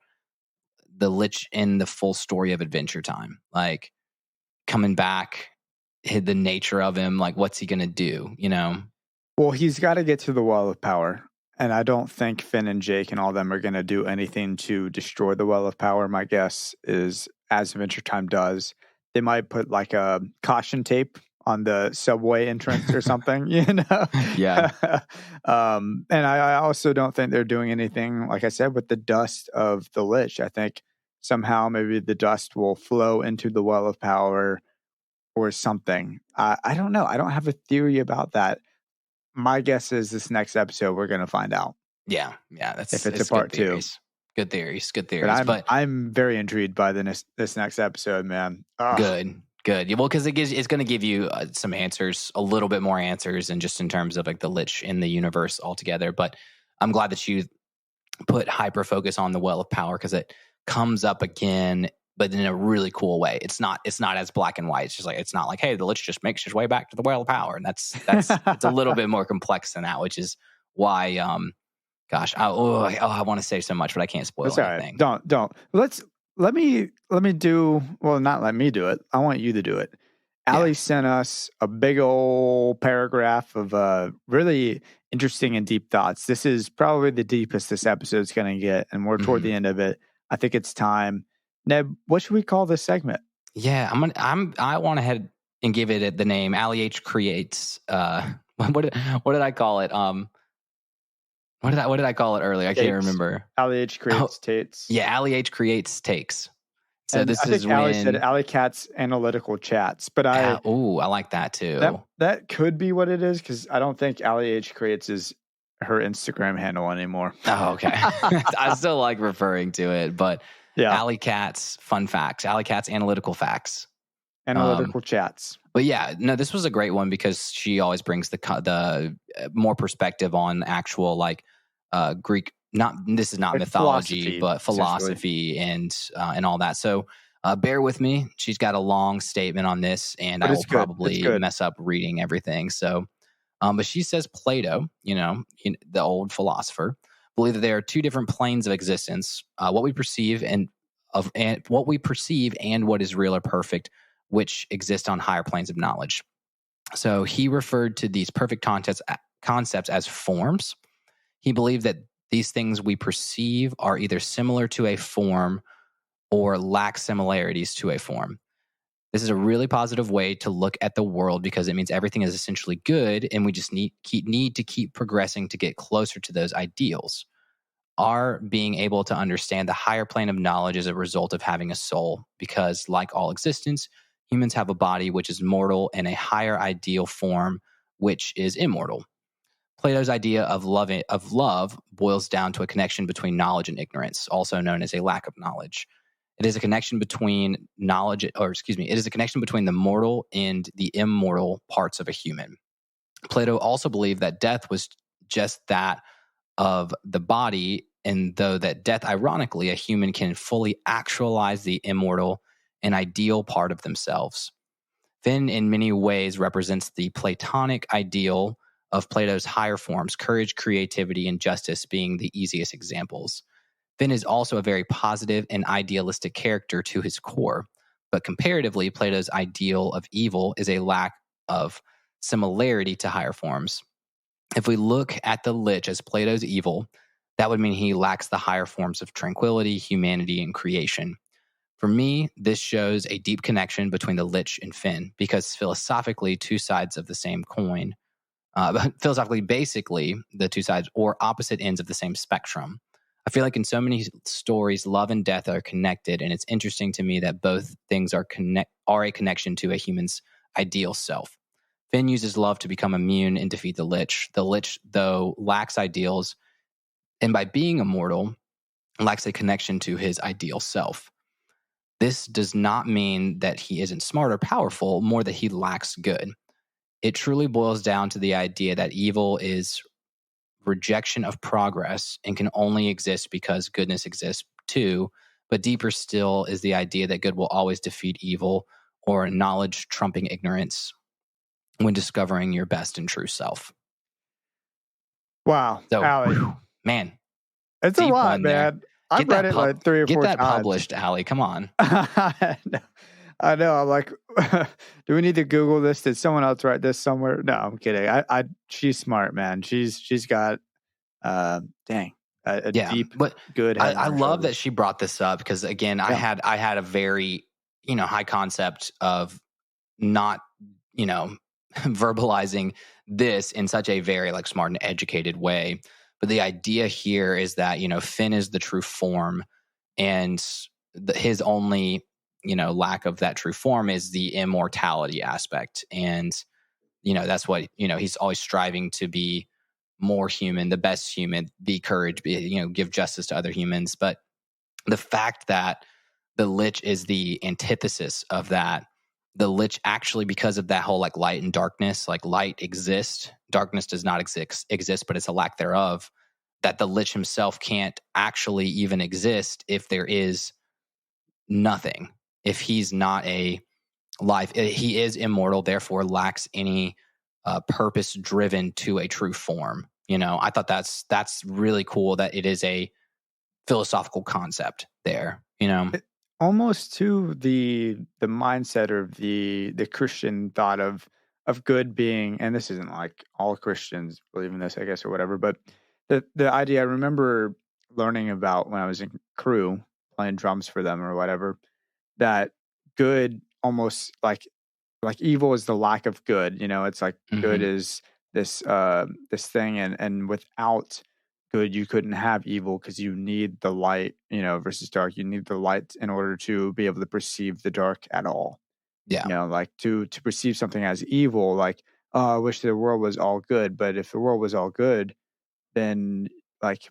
the Lich in the full story of Adventure Time? Like coming back, the nature of him, like what's he gonna do? Well, he's got to get to the Well of Power. And I don't think Finn and Jake and all them are going to do anything to destroy the Well of Power. My guess is, as Adventure Time does, they might put like a caution tape on the subway entrance or something, Yeah. And I also don't think they're doing anything, like I said, with the dust of the Lich. I think somehow maybe the dust will flow into the Well of Power or something. I don't know. I don't have a theory about that. My guess is this next episode we're going to find out. Yeah, if it's a good part two. theories. Good theories. But I'm very intrigued by this next episode, man. Good. Well, because it's going to give you some answers, a little bit more answers, and just in terms of like the Lich in the universe altogether. But I'm glad that you put hyper focus on the Well of Power, because it comes up again, but in a really cool way. It's not as black and white. It's just like, it's not like, hey, the Lich just makes his way back to the Well of Power, and that's it's a little bit more complex than that, which is why gosh, I want to say so much, but I can't spoil anything. Right. Don't. Let me do. Well, not let me do it. I want you to do it. Allie sent us a big old paragraph of really interesting and deep thoughts. This is probably the deepest this episode's going to get, and we're toward the end of it. I think it's time. Neb, what should we call this segment? Yeah, I want to head and give it the name Allie H creates. What did I call it? What did I call it earlier? I can't remember. Allie H creates Tates. Yeah, Allie H creates takes. So and this I is think Allie said Allie Cat's analytical chats, but I like that too. That could be what it is, because I don't think Allie H creates is her Instagram handle anymore. Oh, okay. I still like referring to it, but yeah, Allie Cat's fun facts, Allie Cat's analytical facts, analytical chats. But yeah, no, this was a great one, because she always brings the more perspective on actual like Greek. This is not like mythology, but philosophy and all that. So bear with me. She's got a long statement on this, and I will probably mess up reading everything. So, but she says Plato, the old philosopher, believed that there are two different planes of existence: what we perceive and what we perceive and what is real or perfect, which exist on higher planes of knowledge. So he referred to these perfect concepts as forms. He believed that these things we perceive are either similar to a form or lack similarities to a form. This is a really positive way to look at the world, because it means everything is essentially good, and we just need to keep progressing to get closer to those ideals. Our being able to understand the higher plane of knowledge is a result of having a soul, because like all existence, humans have a body which is mortal and a higher ideal form which is immortal. Plato's idea of love boils down to a connection between knowledge and ignorance, also known as a lack of knowledge. It is a connection between it is a connection between the mortal and the immortal parts of a human. Plato also believed that death was just that of the body. And though that death, ironically, a human can fully actualize the immortal and ideal part of themselves. Finn, in many ways, represents the Platonic ideal of Plato's higher forms, courage, creativity, and justice being the easiest examples. Finn is also a very positive and idealistic character to his core, but comparatively, Plato's ideal of evil is a lack of similarity to higher forms. If we look at the Lich as Plato's evil, that would mean he lacks the higher forms of tranquility, humanity, and creation. For me, this shows a deep connection between the Lich and Finn because philosophically, two sides of the same coin. Philosophically, basically, the two sides or opposite ends of the same spectrum. I feel like in so many stories, love and death are connected, and it's interesting to me that both things are a connection to a human's ideal self. Finn uses love to become immune and defeat the Lich. The Lich, though, lacks ideals, and by being immortal, lacks a connection to his ideal self. This does not mean that he isn't smart or powerful, more that he lacks good. It truly boils down to the idea that evil is rejection of progress and can only exist because goodness exists too. But deeper still is the idea that good will always defeat evil, or knowledge trumping ignorance when discovering your best and true self. Wow, So, Allie, man, it's a deep lot, one there. man. I've read it like 3 or 4 Get that times. published, Allie. Come on. I know. I'm like, do we need to Google this? Did someone else write this somewhere? No, I'm kidding. She's smart, man. She's got, dang, a deep, but good head. I love that she brought this up because again, I had a very, high concept of not, verbalizing this in such a very like smart and educated way. But the idea here is that, Finn is the true form, and his only, lack of that true form is the immortality aspect. And, that's what, he's always striving to be more human, the best human, be courage, be, give justice to other humans. But the fact that the Lich is the antithesis of that, the Lich actually, because of that whole like light and darkness, like light exists, darkness does not exist, but it's a lack thereof, that the Lich himself can't actually even exist if there is nothing. If he's not a life, he is immortal, therefore lacks any purpose driven to a true form. I thought that's really cool that it is a philosophical concept there. Almost to the mindset or the Christian thought of good being, and this isn't like all Christians believe in this, I guess, or whatever, but the idea I remember learning about when I was in crew playing drums for them or whatever, that good almost like evil is the lack of good. It's like good is this this thing, and without good you couldn't have evil because you need the light, versus dark. You need the light in order to be able to perceive the dark at all. Yeah. Like to perceive something as evil, like, oh, I wish the world was all good. But if the world was all good, then like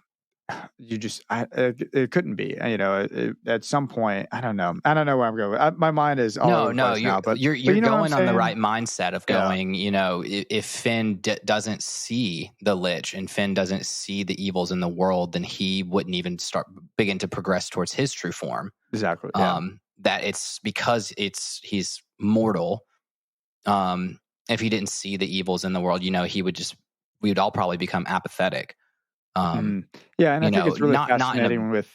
you just it couldn't be. At some point, I don't know where I'm going. My mind is all over the place now, but you're you know going on the right mindset of going. If Finn doesn't see the Lich and Finn doesn't see the evils in the world, then he wouldn't even begin to progress towards his true form. Exactly. Yeah. That it's because he's mortal. If he didn't see the evils in the world, we would all probably become apathetic. Yeah, and I think it's really fascinating with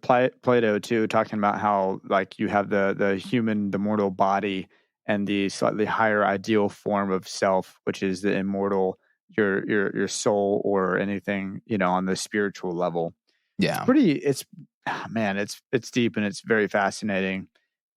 Plato too, talking about how like you have the human, the mortal body, and the slightly higher ideal form of self, which is the immortal, your soul, or anything on the spiritual level. Yeah, it's deep and it's very fascinating.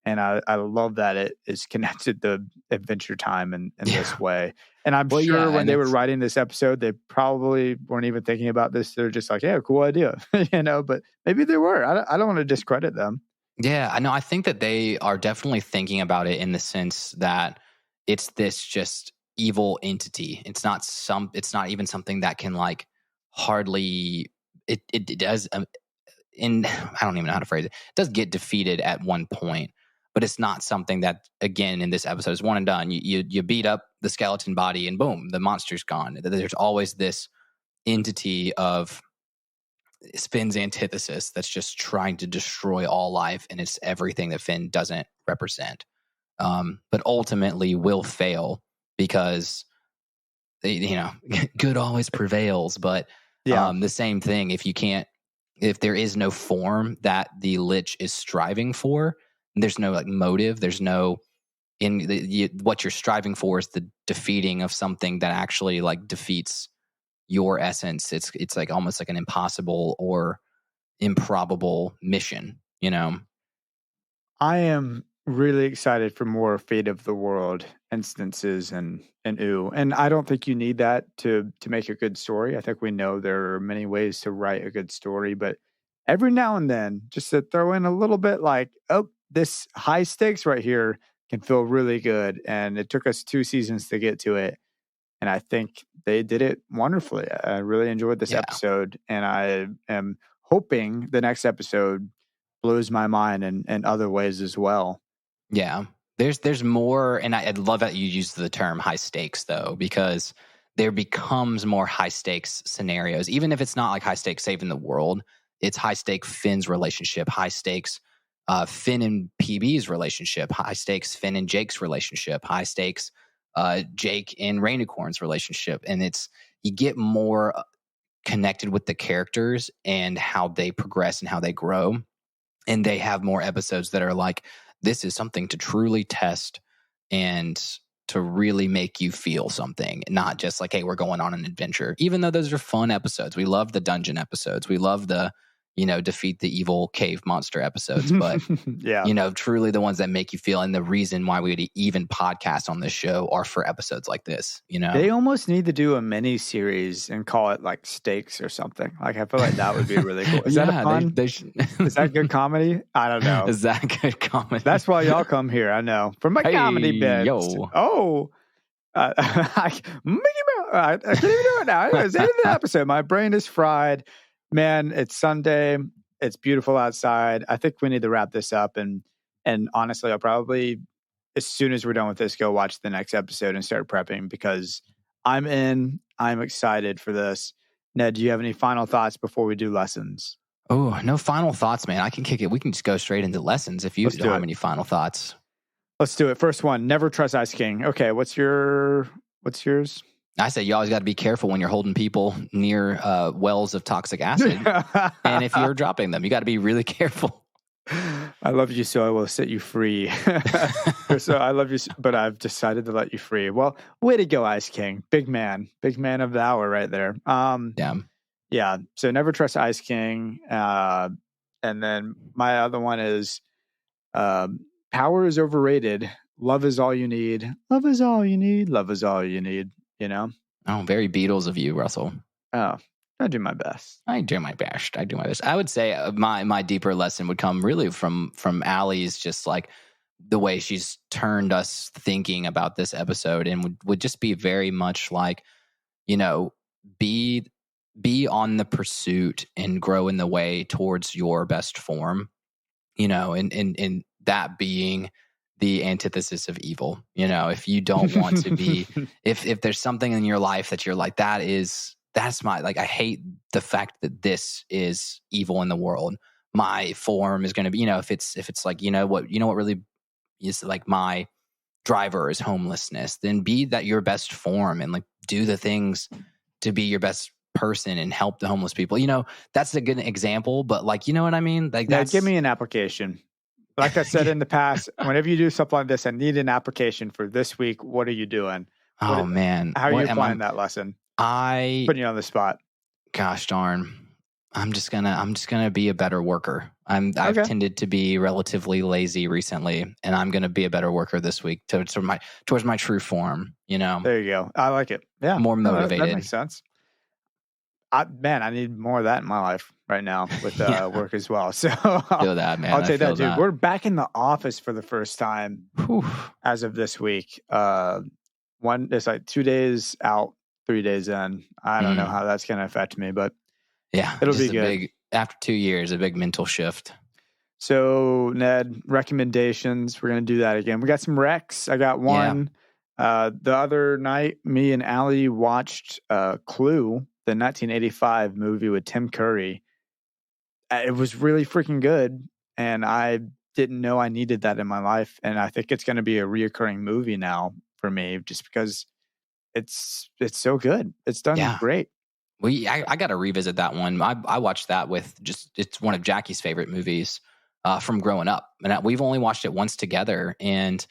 And I love that it is connected to Adventure Time in this way. And I'm sure when they were writing this episode, they probably weren't even thinking about this. They're just like, yeah, cool idea, but maybe they were. I don't want to discredit them. Yeah, I know. I think that they are definitely thinking about it in the sense that it's this just evil entity. It's not even something that can like hardly, it does, I don't even know how to phrase it. It does get defeated at one point, but it's not something that, again, in this episode is one and done. You beat up the skeleton body and boom, the monster's gone. There's always this entity of Finn's antithesis that's just trying to destroy all life, and it's everything that Finn doesn't represent. But ultimately will fail because good always prevails. But the same thing, if there is no form that the Lich is striving for, there's no like motive, there's no what you're striving for is the defeating of something that actually like defeats your essence. It's like almost like an impossible or improbable mission, I am really excited for more Fate of the World instances and ooh. And I don't think you need that to make a good story. I think we know there are many ways to write a good story, but every now and then just to throw in a little bit like, oh, this high stakes right here can feel really good. And it took us 2 seasons to get to it. And I think they did it wonderfully. I really enjoyed this Yeah. episode, and I am hoping the next episode blows my mind in other ways as well. Yeah. There's more, and I love that you use the term high stakes though, because there becomes more high stakes scenarios. Even if it's not like high stakes saving the world, it's high stakes Finn's relationship, high stakes Finn and PB's relationship, high stakes Finn and Jake's relationship, high stakes Jake and Rainicorn's relationship. And you get more connected with the characters and how they progress and how they grow. And they have more episodes that are like, this is something to truly test and to really make you feel something, not just like, hey, we're going on an adventure. Even though those are fun episodes. We love the dungeon episodes. We love the, defeat the evil cave monster episodes. But, truly the ones that make you feel. And the reason why we would even podcast on this show are for episodes like this, They almost need to do a mini series and call it like Stakes or something. Like, I feel like that would be really cool. Is that a fun? Is that good comedy? I don't know. Is that good comedy? That's why y'all come here. I know. For my comedy bits. Yo. Oh. I can't even do it now. Anyways, end of the episode. My brain is fried. Man, it's Sunday. It's beautiful outside. I think we need to wrap this up. And honestly, I'll probably, as soon as we're done with this, go watch the next episode and start prepping because I'm excited for this. Ned, do you have any final thoughts before we do lessons? Oh, no final thoughts, man. I can kick it. We can just go straight into lessons if you don't have any final thoughts. Let's do it. First one, never trust Ice King. Okay, what's yours? I say you always got to be careful when you're holding people near wells of toxic acid. And if you're dropping them, you got to be really careful. I love you, so I will set you free. So I love you, but I've decided to let you free. Well, way to go, Ice King. Big man of the hour right there. Yeah. So never trust Ice King. And then my other one is power is overrated. Love is all you need. Love is all you need. Love is all you need. Oh, very Beatles of you, Russell. Oh, I do my best. I do my best. I would say my deeper lesson would come really from Allie's, just like the way she's turned us thinking about this episode, and would just be very much like, be on the pursuit and grow in the way towards your best form, and that being the antithesis of evil. If you don't want to be, if there's something in your life that you're like, that's my, like, I hate the fact that this is evil in the world. My form is going to be, if it's like, what really is like my driver is homelessness, then be that your best form and like do the things to be your best person and help the homeless people. That's a good example, but like, you know what I mean? Like, give me an application. Like I said in the past, whenever you do something like this, I need an application for this week. What are you doing? Man. How are you applying that lesson? Putting you on the spot. Gosh darn. I'm just gonna be a better worker. I've tended to be relatively lazy recently, and I'm gonna be a better worker this week towards my true form. There you go. I like it. Yeah, more motivated. That makes sense. I need more of that in my life right now with work as well. So feel that, man. I'll take that, dude. We're back in the office for the first time as of this week. It's like 2 days out, 3 days in. I don't know how that's going to affect me, but it'll be good. After 2 years, a big mental shift. So Ned, recommendations. We're going to do that again. We got some recs. I got one. The other night, me and Allie watched Clue, the 1985 movie with Tim Curry. It was really freaking good, and I didn't know I needed that in my life, and I think it's going to be a reoccurring movie now for me, just because it's so good. It's done Yeah. great. I got to revisit that one. I watched that with it's one of Jackie's favorite movies from growing up. And we've only watched it once together. And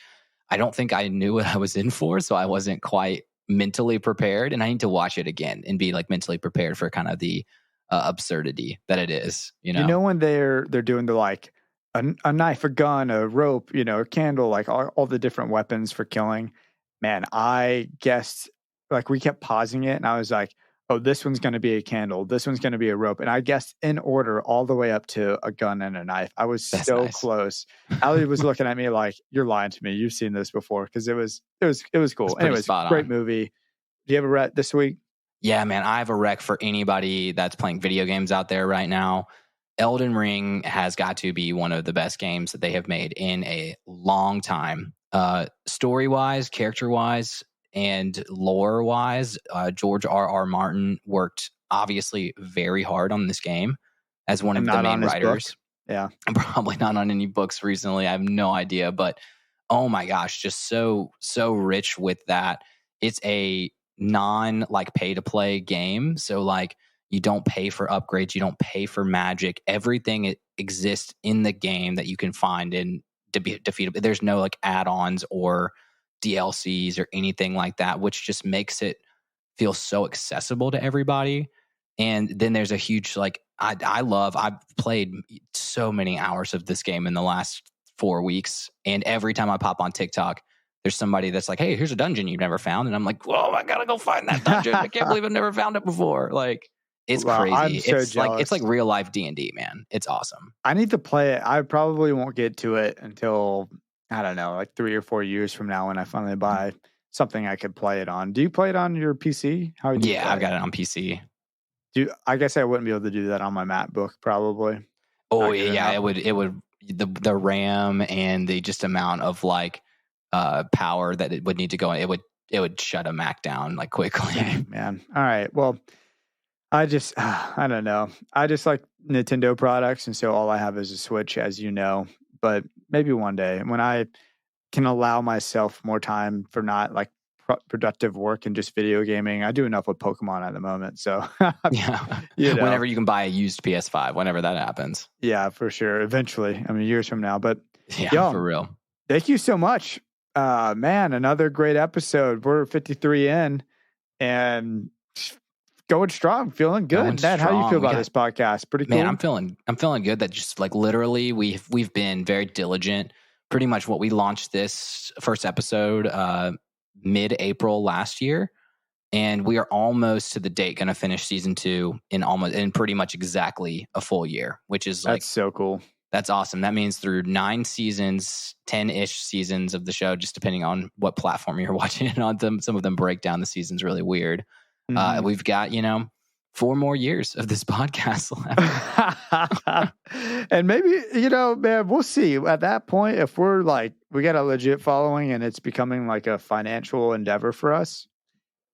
I don't think I knew what I was in for. So I wasn't quite mentally prepared. And I need to watch it again and be like mentally prepared for kind of the absurdity that it is, you You know? know, when they're doing the like a knife, a gun, a rope, a candle, like all the different weapons for killing. Man, I guessed, like, we kept pausing it, and I was like, "Oh, this one's going to be a candle. This one's going to be a rope." And I guessed in order all the way up to a gun and a knife. I was That's so nice. close. Allie was looking at me like, "You're lying to me. You've seen this before," because it was It's cool. pretty Anyways, spot great on. movie. Do you have a ret this week? Yeah, man, I have a rec for anybody that's playing video games out there right now. Elden Ring has got to be one of the best games that they have made in a long time. Story wise, character wise, and lore wise, George R. Martin worked obviously very hard on this game as one And of the not main on his book. writers. Yeah. I'm probably not on any books recently. I have no idea, but oh my gosh, just so rich with that. It's a non like pay to play game, so like you don't pay for upgrades, you don't pay for magic. Everything exists in the game that you can find in to be defeatable. There's no like add-ons or DLCs or anything like that, which just makes it feel so accessible to everybody. And then there's a huge like I've played so many hours of this game in the last 4 weeks, and every time I pop on TikTok, there's somebody that's like, "Hey, here's a dungeon you've never found," and I'm like, "Whoa, I gotta go find that dungeon! I can't believe I've never found it before!" Like, it's Wow, I'm crazy. so It's like jealous. real life D&D, man. It's awesome. I need to play it. I probably won't get to it until, I don't know, like 3 or 4 years from now when I finally buy something I could play it on. Do you play it on your PC? How do you Yeah, I've play? got it on PC. I guess I wouldn't be able to do that on my MacBook, probably. Oh Not good yeah, enough. it would the RAM and the just amount of like power that it would need to go in, it would shut a Mac down like quickly. Dang, man. All right. Well, I just, I don't know. I just like Nintendo products. And so all I have is a Switch, as you know. But maybe one day when I can allow myself more time for not like productive work and just video gaming. I do enough with Pokemon at the moment. So, Yeah. you know, Whenever you can buy a used PS5, whenever that happens. yeah, for sure. Eventually, I mean, years from now. But Yeah, yo, for real. thank you so much. Man, another great episode. We're 53 in and going strong, feeling Going good. Ned, how do you feel strong. We about got this podcast? Pretty Man, cool. I'm feeling good that just like literally we've been very diligent. Pretty much what we launched this first episode mid-April last year, and we are almost to the date going to finish season 2 in pretty much exactly a full year, which is That's like so cool. that's awesome. That means through 9 seasons, 10-ish seasons of the show, just depending on what platform you're watching it on. Some of them break down the seasons really weird. Mhm. We've got 4 more years of this podcast left. And maybe, man, we'll see at that point if we're like, we got a legit following and it's becoming like a financial endeavor for us.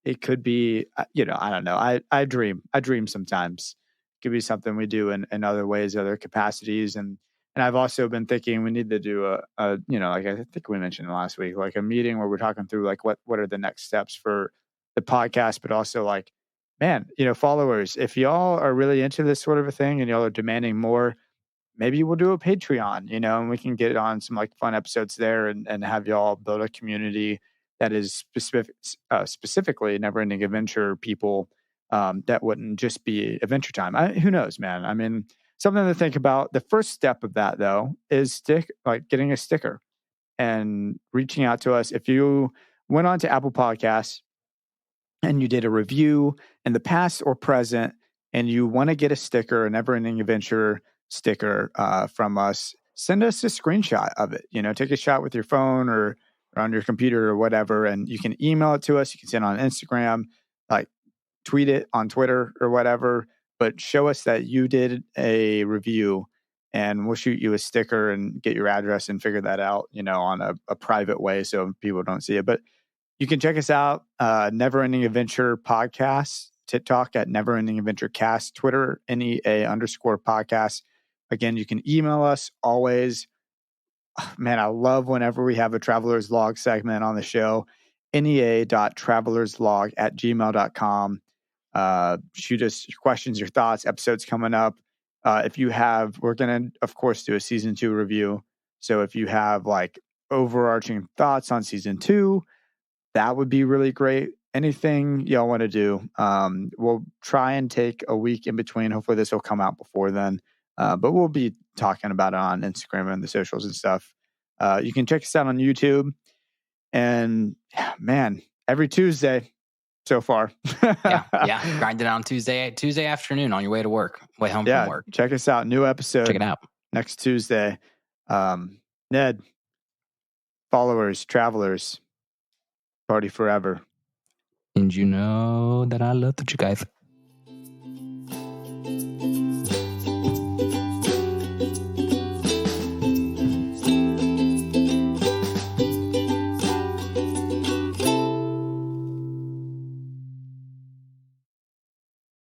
It could be, I don't know. I dream sometimes. It could be something we do in other ways, other capacities. And I've also been thinking we need to do like I think we mentioned last week, like a meeting where we're talking through like what are the next steps for the podcast, but also like, man, followers, if y'all are really into this sort of a thing and y'all are demanding more, maybe we'll do a Patreon, and we can get on some like fun episodes there and have y'all build a community that is specifically never ending adventure people that wouldn't just be adventure time. Who knows, man? I mean, something to think about. The first step of that though is getting a sticker and reaching out to us. If you went on to Apple Podcasts and you did a review in the past or present, and you want to get a sticker, a Never Ending Adventure sticker from us, send us a screenshot of it. Take a shot with your phone or on your computer or whatever, and you can email it to us. You can send it on Instagram, like tweet it on Twitter or whatever, but show us that you did a review and we'll shoot you a sticker and get your address and figure that out, on a private way so people don't see it. But you can check us out, Never Ending Adventure Podcast TikTok at Never Ending Adventure Cast, Twitter, NEA_podcast. Again, you can email us always. Man, I love whenever we have a Traveler's Log segment on the show. NEA.travelerslog@gmail.com. Shoot us your questions, your thoughts, episodes coming up. If you have, we're going to, of course, do a season 2 review. So if you have like overarching thoughts on season 2, that would be really great. Anything y'all want to do, we'll try and take a week in between. Hopefully this will come out before then. But we'll be talking about it on Instagram and the socials and stuff. You can check us out on YouTube. And man, every Tuesday so far. yeah. Grinding on Tuesday afternoon on your way to work, way home from work. Check us out. New episode. Check it out. Next Tuesday. Ned, followers, travelers, party forever. And you know that I love you guys.